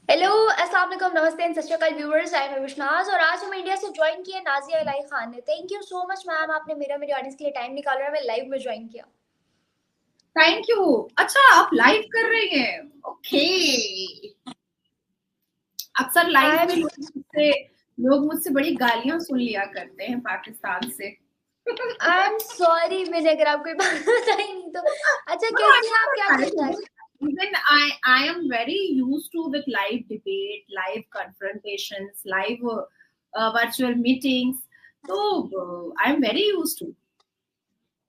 Hello, अस्सलाम वालेकुम, नमस्ते एंड सत श्री अकाल व्यूअर्स। आई एम विश्नाज और आज हम इंडिया से ज्वाइन किया नाजिया इलाही खान ने। Thank you so much ma'am, आपने मेरी ऑडियंस के लिए टाइम निकाला और मैं लाइव में ज्वाइन किया। Thank you. अच्छा, आप लाइव कर रही हैं? ओके। अक्सर आई लाइव एम में लोग मुझसे बड़ी गालियां सुन लिया करते हैं पाकिस्तान से। आई एम सॉरी, मैंने अगर आपको ये बात बताई नहीं तो। अच्छा, No, कैसी हैं ऐसा आप, क्या मत चल रहा है? मानिए। Even I am very used to with live debate, live confrontations, live virtual meetings. तो I am very used to.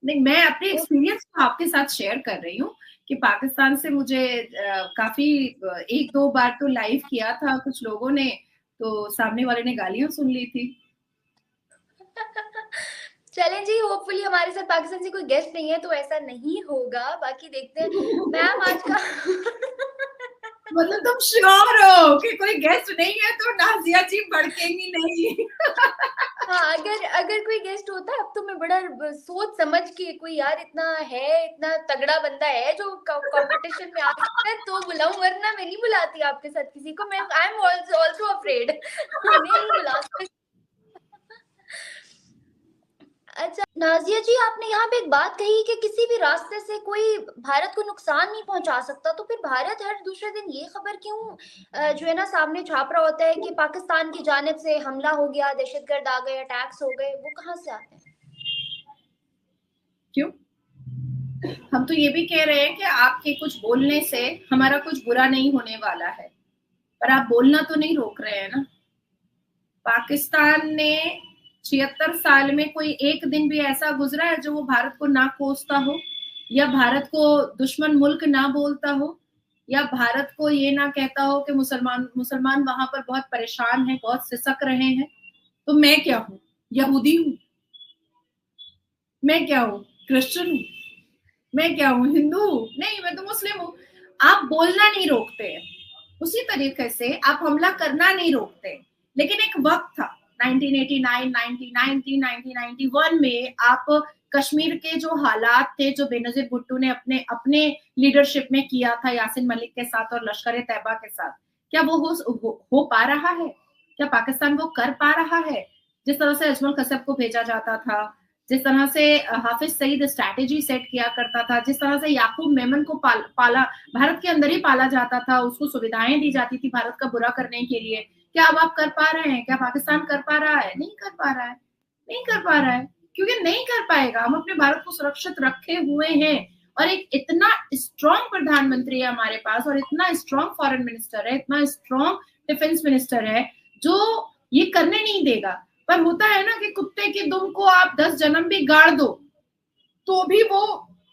नहीं, मैं अपने ओ, एक्सपीरियंस को आपके साथ शेयर कर रही हूँ कि पाकिस्तान से मुझे काफी एक दो बार तो लाइव किया था कुछ लोगों ने, तो सामने वाले ने गालियां सुन ली थी। चलें जी, होपफुली हमारे साथ पाकिस्तान से कोई गेस्ट नहीं है तो ऐसा नहीं होगा। बाकी देखते हैं मैम आज का मतलब तुम श्योर हो कि कोई गेस्ट नहीं है तो नाजिया जी भड़केंगी नहीं? हाँ, अगर अगर कोई गेस्ट होता है अब तो मैं बड़ा सोच समझ के, कोई यार इतना तगड़ा बंदा है जो कंपटीशन में आ सकता है तो बुलाऊं, वरना मैं नहीं बुलाती आपके साथ किसी को। मैं आई एम ऑल्सो अफ्रेड मैं नहीं बुला सकती। अच्छा नाजिया जी, आपने यहाँ पे एक बात कही कि किसी भी रास्ते से कोई भारत को नुकसान नहीं पहुंचा सकता, तो फिर भारत हर दूसरे दिन ये खबर क्यों जो है ना सामने छाप रहा होता है कि पाकिस्तान की जानिब से हमला हो गया, दहशतगर्द आ गए, अटैक्स हो गए? वो कहाँ से आते हैं? क्यों? हम तो ये भी कह रहे हैं कि आपके कुछ बोलने से हमारा कुछ बुरा नहीं होने वाला है, पर आप बोलना तो नहीं रोक रहे हैं ना। पाकिस्तान ने 76 साल में कोई एक दिन भी ऐसा गुजरा है जो वो भारत को ना कोसता हो, या भारत को दुश्मन मुल्क ना बोलता हो, या भारत को ये ना कहता हो कि मुसलमान मुसलमान वहां पर बहुत परेशान हैं, बहुत सिसक रहे हैं। तो मैं क्या हूँ? यहूदी हूँ? मैं क्या हूँ? क्रिश्चियन हूँ? मैं क्या हूँ? हिंदू हूँ? नहीं, मैं तो मुस्लिम हूँ। आप बोलना नहीं रोकते हैं, उसी तरीके से आप हमला करना नहीं रोकते। लेकिन एक वक्त था 1989, 1990, 1991 में आप कश्मीर के जो हालात थे, जो बेनजीर भुट्टो ने अपने अपने लीडरशिप में किया था यासिन मलिक के साथ और लश्कर तैयबा के साथ, क्या वो हो पा रहा है? क्या पाकिस्तान वो कर पा रहा है? जिस तरह से अजमल कसब को भेजा जाता था, जिस तरह से हाफिज सईद स्ट्रैटेजी सेट किया करता था, जिस तरह से याकूब मेमन को पाला भारत के अंदर ही पाला जाता था, उसको सुविधाएं दी जाती थी भारत का बुरा करने के लिए, क्या अब आप कर पा रहे हैं? क्या पाकिस्तान कर पा रहा है? नहीं कर पा रहा है। नहीं कर पा रहा है, क्योंकि नहीं कर पाएगा। हम अपने भारत को सुरक्षित रखे हुए हैं, और एक इतना स्ट्रॉन्ग प्रधानमंत्री है हमारे पास, और इतना स्ट्रॉन्ग फॉरेन मिनिस्टर है, इतना स्ट्रॉन्ग डिफेंस मिनिस्टर है, जो ये करने नहीं देगा। पर होता है ना कि कुत्ते की दुम को आप 10 जन्म भी गाड़ दो तो भी वो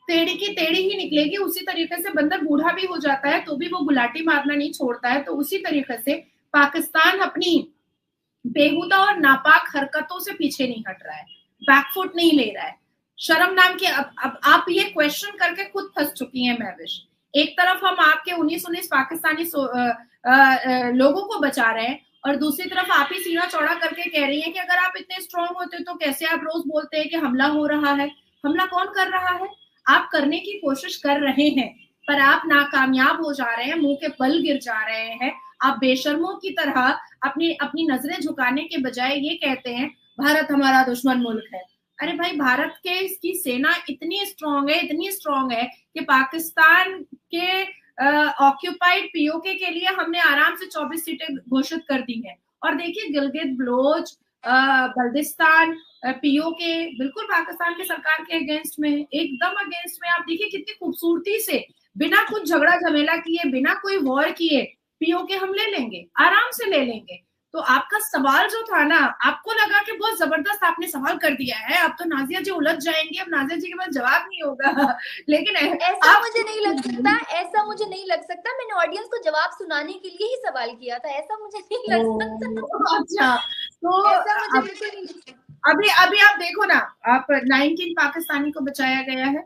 टेढ़ी की टेढ़ी ही निकलेगी। उसी तरीके से बंदर बूढ़ा भी हो जाता है तो भी वो गुलाटी मारना नहीं छोड़ता है। तो उसी तरीके से पाकिस्तान अपनी बेहुदा और नापाक हरकतों से पीछे नहीं हट रहा है, बैकफुट नहीं ले रहा है। शर्म नाम की अब आप ये क्वेश्चन करके खुद फंस चुकी हैं महविश। एक तरफ हम आपके 19-19 पाकिस्तानी लोगों को बचा रहे हैं, और दूसरी तरफ आप ही सीना चौड़ा करके कह रही हैं कि अगर आप इतने स्ट्रांग होते तो कैसे आप रोज बोलते हैं कि हमला हो रहा है। हमला कौन कर रहा है? आप करने की कोशिश कर रहे हैं, पर आप नाकामयाब हो जा रहे हैं, मुंह के बल गिर जा रहे हैं। आप बेशर्मों की तरह अपनी अपनी नजरें झुकाने के बजाय ये कहते हैं भारत हमारा दुश्मन मुल्क है। अरे भाई, भारत के इसकी सेना इतनी स्ट्रांग है, इतनी स्ट्रांग है कि पाकिस्तान के ऑक्यूपाइड पीओके के लिए हमने आराम से 24 सीटें घोषित कर दी हैं। और देखिए, गिलगित बलोच, बल्दिस्तान, पीओके बिल्कुल पाकिस्तान की सरकार के अगेंस्ट में है, एकदम अगेंस्ट में। आप देखिए कितनी खूबसूरती से, बिना कुछ झगड़ा झमेला किए, बिना कोई वॉर किए पीओके हम ले लेंगे, आराम से ले लेंगे। तो आपका सवाल जो था ना, आपको लगा कि बहुत जबरदस्त आपने सवाल कर दिया है, अब तो नाजिया जी उलझ जाएंगी, अब नाजिया जी के पास जवाब नहीं होगा। लेकिन ऐसा आप मुझे नहीं लग सकता, ऐसा मुझे नहीं लग सकता। मैंने ऑडियंस को जवाब सुनाने के लिए ही सवाल किया था, ऐसा मुझे नहीं लग सकता। अच्छा, तो ऐसा मुझे अब बिल्कुल नहीं लगता। अभी अभी आप देखो ना, आप 19 पाकिस्तानी को बचाया गया है।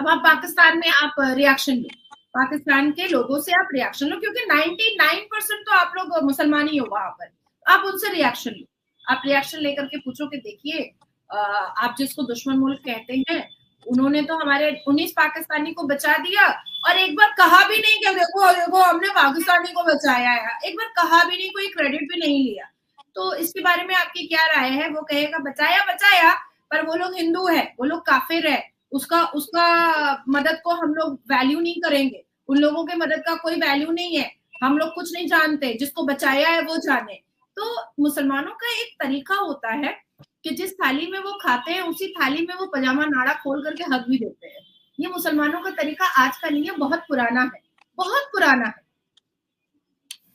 अब आप पाकिस्तान में आप रिएक्शन लो, पाकिस्तान के लोगों से आप रिएक्शन लो, क्योंकि 99% तो आप लोग मुसलमान ही हो वहां पर। आप उनसे रिएक्शन लो, आप रिएक्शन लेकर के पूछो कि देखिए, आप जिसको दुश्मन मुल्क कहते हैं उन्होंने तो हमारे 19 पाकिस्तानी को बचा दिया और एक बार कहा भी नहीं कि देखो देखो हमने पाकिस्तानी को बचाया है, एक बार कहा भी नहीं, कोई क्रेडिट भी नहीं लिया। तो इसके बारे में आपकी क्या राय है? वो कहेगा बचाया बचाया, पर वो लोग हिंदू है, वो लोग काफिर है, उसका उसका मदद को हम लोग वैल्यू नहीं करेंगे, उन लोगों के मदद का कोई वैल्यू नहीं है, हम लोग कुछ नहीं जानते, जिसको बचाया है वो जाने। तो मुसलमानों का एक तरीका होता है कि जिस थाली में वो खाते हैं उसी थाली में वो पजामा नाड़ा खोल करके हक भी देते हैं। ये मुसलमानों का तरीका आज का नहीं है, बहुत पुराना है, बहुत पुराना है।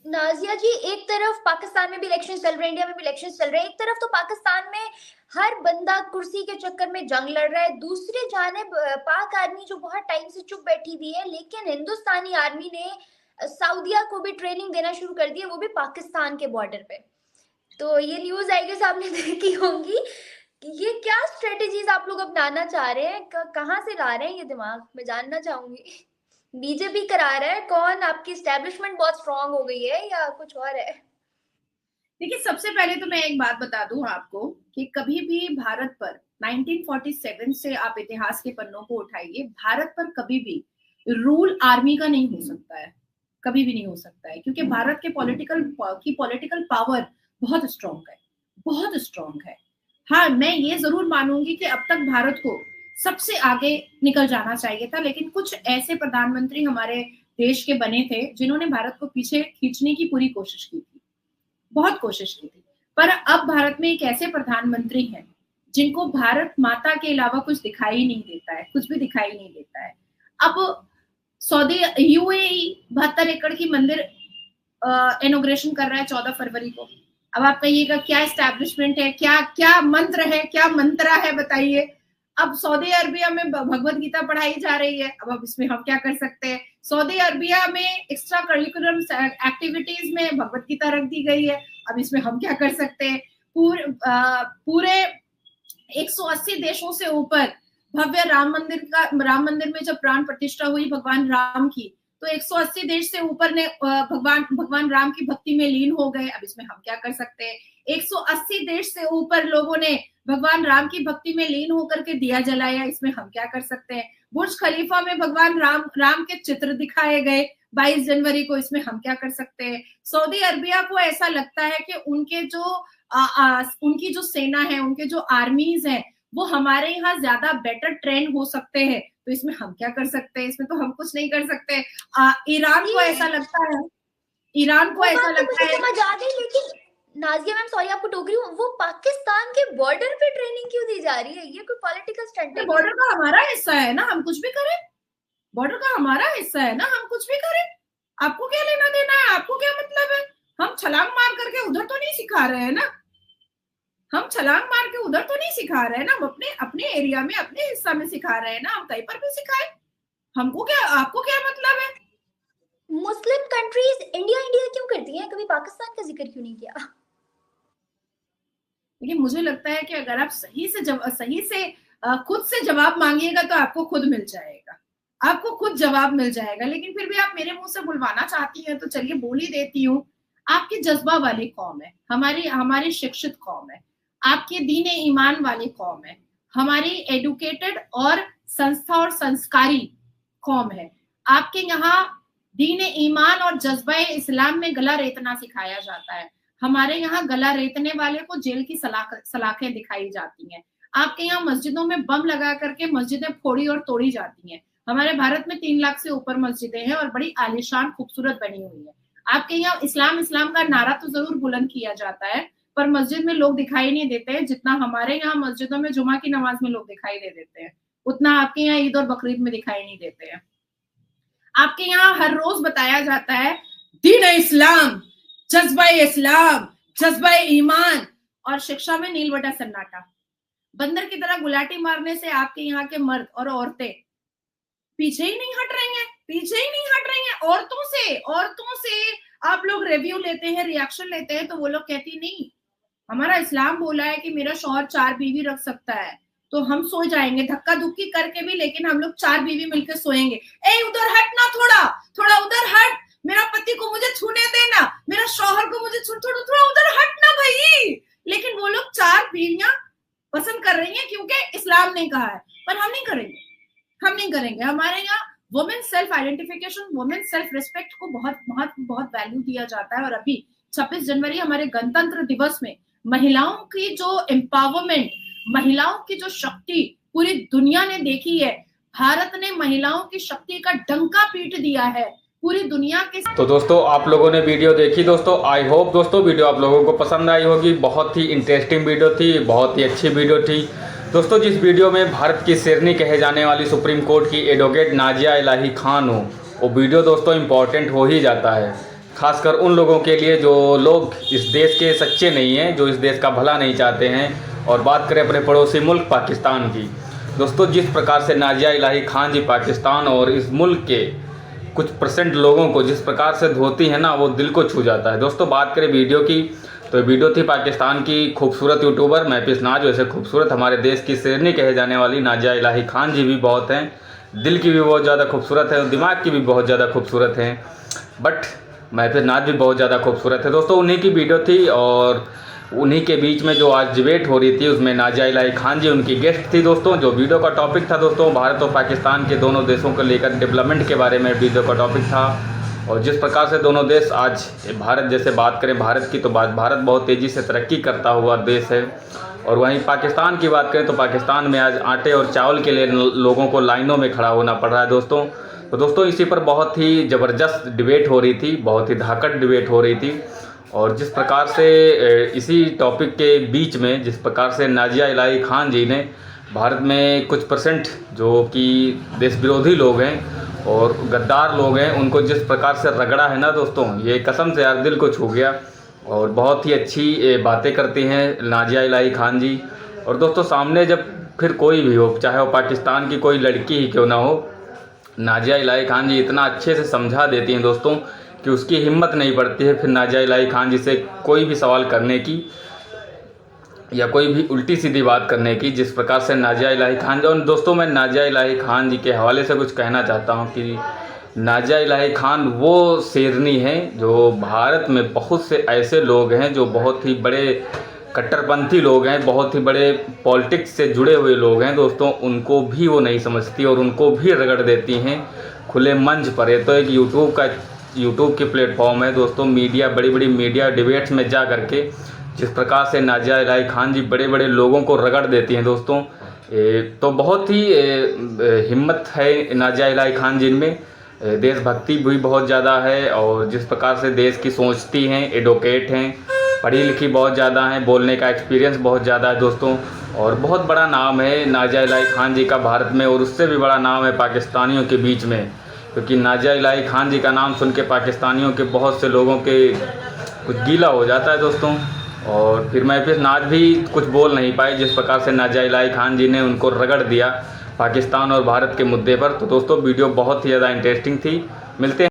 नाजिया जी, एक तरफ पाकिस्तान में भी इलेक्शन चल रहे हैं, इंडिया में भी इलेक्शन चल रहे हैं, एक तरफ तो पाकिस्तान में हर बंदा कुर्सी के चक्कर में जंग लड़ रहा है, दूसरी जानिब पाक आर्मी जो बहुत टाइम से चुप बैठी हुई है, लेकिन हिंदुस्तानी आर्मी ने सऊदिया को भी ट्रेनिंग देना शुरू कर दी है, वो भी पाकिस्तान के बॉर्डर पे। तो ये न्यूज आई गेस आपने देखी होंगी। ये क्या स्ट्रेटेजीज आप लोग अपनाना चाह रहे हैं, कहाँ से ला रहे हैं ये दिमाग, मैं जानना चाहूंगी। बीजेपी करा रहा है, कौन, आपकी एस्टेब्लिशमेंट बहुत स्ट्रांग हो गई है या कुछ और है? देखिए, सबसे पहले तो मैं एक बात बता दूं आपको कि कभी भी भारत पर 1947 से आप इतिहास के पन्नों को उठाइए, भारत पर कभी भी रूल आर्मी का नहीं हो सकता है, कभी भी नहीं हो सकता है, क्योंकि भारत के पॉलिटिकल पावर बहुत स्ट्रांग है, बहुत स्ट्रांग है। हाँ, मैं ये जरूर मानूंगी कि अब तक भारत को सबसे आगे निकल जाना चाहिए था, लेकिन कुछ ऐसे प्रधानमंत्री हमारे देश के बने थे जिन्होंने भारत को पीछे खींचने की पूरी कोशिश की थी, बहुत कोशिश की थी। पर अब भारत में एक ऐसे प्रधानमंत्री हैं जिनको भारत माता के अलावा कुछ दिखाई नहीं देता है, कुछ भी दिखाई नहीं देता है। अब सऊदी यूएई 72 एकड़ की मंदिर इनॉग्रेशन कर रहा है 14 फरवरी को। अब आप कहिएगा क्या एस्टैब्लिशमेंट है, क्या क्या मंत्र है, क्या मंत्रा है, बताइए। अब सऊदी अरबिया में भगवत गीता पढ़ाई जा रही है, अब इसमें हम क्या कर सकते हैं? सऊदी अरबिया में एक्स्ट्रा करिकुलम एक्टिविटीज में भगवत गीता रख दी गई है, अब इसमें हम क्या कर सकते हैं? पूरे 180 देशों से ऊपर भव्य राम मंदिर में जब प्राण प्रतिष्ठा हुई भगवान राम की, तो 180 देश से ऊपर ने भगवान राम की भक्ति में लीन हो गए, अब इसमें हम क्या कर सकते हैं? 180 देश से ऊपर लोगों ने भगवान राम की भक्ति में लीन होकर के दिया जलाया, इसमें हम क्या कर सकते हैं? बुर्ज खलीफा में भगवान राम के चित्र दिखाए गए 22 जनवरी को, इसमें हम क्या कर सकते हैं? सऊदी अरबिया को ऐसा लगता है कि उनकी जो सेना है, उनके जो आर्मीज हैं, वो हमारे यहाँ ज्यादा बेटर ट्रेंड हो सकते हैं, तो इसमें हम क्या कर सकते हैं? इसमें तो हम कुछ नहीं कर सकते। ईरान को ऐसा लगता है, समझ आ गई, लेकिन नाजिया मैम सॉरी आपको टोक रही हूँ, वो पाकिस्तान के बॉर्डर पे ट्रेनिंग क्यों दी जा रही है? ये कोई पॉलिटिकल स्टंट है? बॉर्डर का हमारा हिस्सा है ना, हम कुछ भी करें, बॉर्डर का हमारा हिस्सा है ना, हम कुछ भी करें, आपको क्या लेना देना है? आपको क्या मतलब है? हम छलांग मार करके उधर तो नहीं सिखा रहे हैं ना, हम छलांग मार के उधर तो नहीं सिखा रहे हैं ना, हम अपने अपने एरिया में अपने हिस्सा में सिखा रहे हैं ना, हम कहीं पर भी सिखाए, हमको क्या, आपको क्या मतलब है? मुस्लिम कंट्रीज इंडिया इंडिया क्यों करती हैं, कभी पाकिस्तान का जिक्र क्यों नहीं किया? लेकिन मुझे लगता है कि अगर आप सही से खुद से जवाब मांगिएगा तो आपको खुद मिल जाएगा, आपको खुद जवाब मिल जाएगा। लेकिन फिर भी आप मेरे मुंह से बुलवाना चाहती हैं तो चलिए बोल ही देती हूँ। आपकी जज्बा वाली कौम है, हमारी शिक्षित कौम है, आपके दीन ईमान वाली कौम है, हमारी एडुकेटेड और संस्था और संस्कारी कौम है। आपके यहाँ दीन ईमान और जज्बा इस्लाम में गला रेतना सिखाया जाता है, हमारे यहाँ गला रेतने वाले को जेल की सलाखें दिखाई जाती हैं। आपके यहाँ मस्जिदों में बम लगा करके मस्जिदें फोड़ी और तोड़ी जाती हैं। हमारे भारत में 3 लाख से ऊपर मस्जिदें हैं और बड़ी आलीशान खूबसूरत बनी हुई है। आपके यहाँ इस्लाम का नारा तो जरूर बुलंद किया जाता है, पर मस्जिद में लोग दिखाई नहीं देते हैं जितना हमारे यहाँ मस्जिदों में जुमा की नमाज में लोग दिखाई दे देते हैं, उतना आपके यहाँ ईद और बकरीद में दिखाई नहीं देते हैं। आपके यहाँ हर रोज बताया जाता है दीन इस्लाम, जज्बा इस्लाम, जज्बा ईमान, और शिक्षा में नीलवटा सन्नाटा। बंदर की तरह गुलाटी मारने से आपके यहाँ के मर्द और औरतें पीछे ही नहीं हट रही हैं, पीछे ही नहीं हट रही हैं। औरतों से आप लोग रिव्यू लेते हैं, रिएक्शन लेते हैं, तो वो लोग कहती नहीं, हमारा इस्लाम बोला है कि मेरा शौहर 4 बीवी रख सकता है, तो हम सो जाएंगे धक्का धुक्की करके भी, लेकिन हम लोग 4 बीवी मिलकर सोएंगे। ए उधर हट ना, थोड़ा उधर हट, मेरा पति को मुझे छूने देना, मेरा शौहर को मुझे थोड़ा उधर हट ना भाई। लेकिन वो लोग 4 बीवियां पसंद कर रही हैं क्योंकि इस्लाम ने कहा है, पर हम नहीं करेंगे। हम नहीं करेंगे। हमारे यहाँ women self identification, women self respect को बहुत महत्व, बहुत वैल्यू दिया जाता है। और अभी 26 जनवरी हमारे गणतंत्र दिवस में महिलाओं की जो एम्पावरमेंट, महिलाओं की जो शक्ति पूरी दुनिया ने देखी है, भारत ने महिलाओं की शक्ति का डंका पीट दिया है पूरी दुनिया के। तो दोस्तों आप लोगों ने वीडियो देखी दोस्तों, आई होप दोस्तों वीडियो आप लोगों को पसंद आई होगी। बहुत ही इंटरेस्टिंग वीडियो थी, बहुत ही अच्छी वीडियो थी दोस्तों। जिस वीडियो में भारत की शेरनी कहे जाने वाली सुप्रीम कोर्ट की एडवोकेट नाजिया इलाही खान हो, वो वीडियो दोस्तों इम्पॉर्टेंट हो ही जाता है, खासकर उन लोगों के लिए जो लोग इस देश के सच्चे नहीं हैं, जो इस देश का भला नहीं चाहते हैं। और बात करें अपने पड़ोसी मुल्क पाकिस्तान की दोस्तों, जिस प्रकार से नाजिया इलाही खान जी पाकिस्तान और इस मुल्क के कुछ % लोगों को जिस प्रकार से धोती है ना, वो दिल को छू जाता है दोस्तों। बात करें वीडियो की, तो वीडियो थी पाकिस्तान की खूबसूरत यूट्यूबर महफिज नाज, वैसे खूबसूरत हमारे देश की शेरनी कहे जाने वाली नाजिया इलाही खान जी भी बहुत हैं, दिल की भी बहुत ज़्यादा खूबसूरत है और दिमाग की भी बहुत ज़्यादा खूबसूरत हैं, बट महफिज नाज भी बहुत ज़्यादा खूबसूरत है दोस्तों। उन्हीं की वीडियो थी और उन्हीं के बीच में जो आज डिबेट हो रही थी उसमें नाजिया इलाही खान जी उनकी गेस्ट थी दोस्तों। जो वीडियो का टॉपिक था दोस्तों, भारत और पाकिस्तान के दोनों देशों को लेकर डेवलपमेंट के बारे में वीडियो का टॉपिक था। और जिस प्रकार से दोनों देश आज, भारत जैसे बात करें भारत की, तो भारत बहुत तेज़ी से तरक्की करता हुआ देश है। और वहीं पाकिस्तान की बात करें तो पाकिस्तान में आज आटे और चावल के लिए लोगों को लाइनों में खड़ा होना पड़ रहा है दोस्तों। तो दोस्तों इसी पर बहुत ही ज़बरदस्त डिबेट हो रही थी, बहुत ही धाकड़ डिबेट हो रही थी। और जिस प्रकार से इसी टॉपिक के बीच में जिस प्रकार से नाजिया इलाही खान जी ने भारत में कुछ % जो कि देश विरोधी लोग हैं और गद्दार लोग हैं, उनको जिस प्रकार से रगड़ा है ना दोस्तों, ये कसम से यार दिल को छू गया। और बहुत ही अच्छी बातें करती हैं नाजिया इलाही खान जी। और दोस्तों सामने जब फिर कोई भी हो, चाहे वो पाकिस्तान की कोई लड़की ही क्यों ना हो, नाजिया इलाही खान जी इतना अच्छे से समझा देती हैं दोस्तों कि उसकी हिम्मत नहीं पड़ती है फिर नाजिया इलाही खान जी से कोई भी सवाल करने की या कोई भी उल्टी सीधी बात करने की। जिस प्रकार से नाजिया इलाही खान जी, और दोस्तों मैं नाजिया इलाही खान जी के हवाले से कुछ कहना चाहता हूं कि नाजिया इलाही खान वो शेरनी हैं जो भारत में बहुत से ऐसे लोग हैं जो बहुत ही बड़े कट्टरपंथी लोग हैं, बहुत ही बड़े पॉलिटिक्स से जुड़े हुए लोग हैं दोस्तों, उनको भी वो नहीं समझती और उनको भी रगड़ देती हैं खुले मंच पर। ये तो एक यूट्यूब की प्लेटफॉर्म है दोस्तों, मीडिया, बड़ी बड़ी मीडिया डिबेट्स में जा करके जिस प्रकार से नाजिया इलाही खान जी बड़े बड़े लोगों को रगड़ देती हैं दोस्तों, तो बहुत ही हिम्मत है नाजिया इलाही खान जी में, देशभक्ति भी बहुत ज़्यादा है। और जिस प्रकार से देश की सोचती हैं, एडवोकेट हैं, पढ़ी लिखी बहुत ज़्यादा हैं, बोलने का एक्सपीरियंस बहुत ज़्यादा है दोस्तों। और बहुत बड़ा नाम है नाजिया इलाही खान जी का भारत में, और उससे भी बड़ा नाम है पाकिस्तानियों के बीच में, क्योंकि नाजिया इलाही खान जी का नाम सुन के पाकिस्तानियों के बहुत से लोगों के कुछ गीला हो जाता है दोस्तों। और फिर महफिज नाज भी कुछ बोल नहीं पाए जिस प्रकार से नाजिया इलाही खान जी ने उनको रगड़ दिया पाकिस्तान और भारत के मुद्दे पर। तो दोस्तों वीडियो बहुत ही ज़्यादा इंटरेस्टिंग थी। मिलते हैं।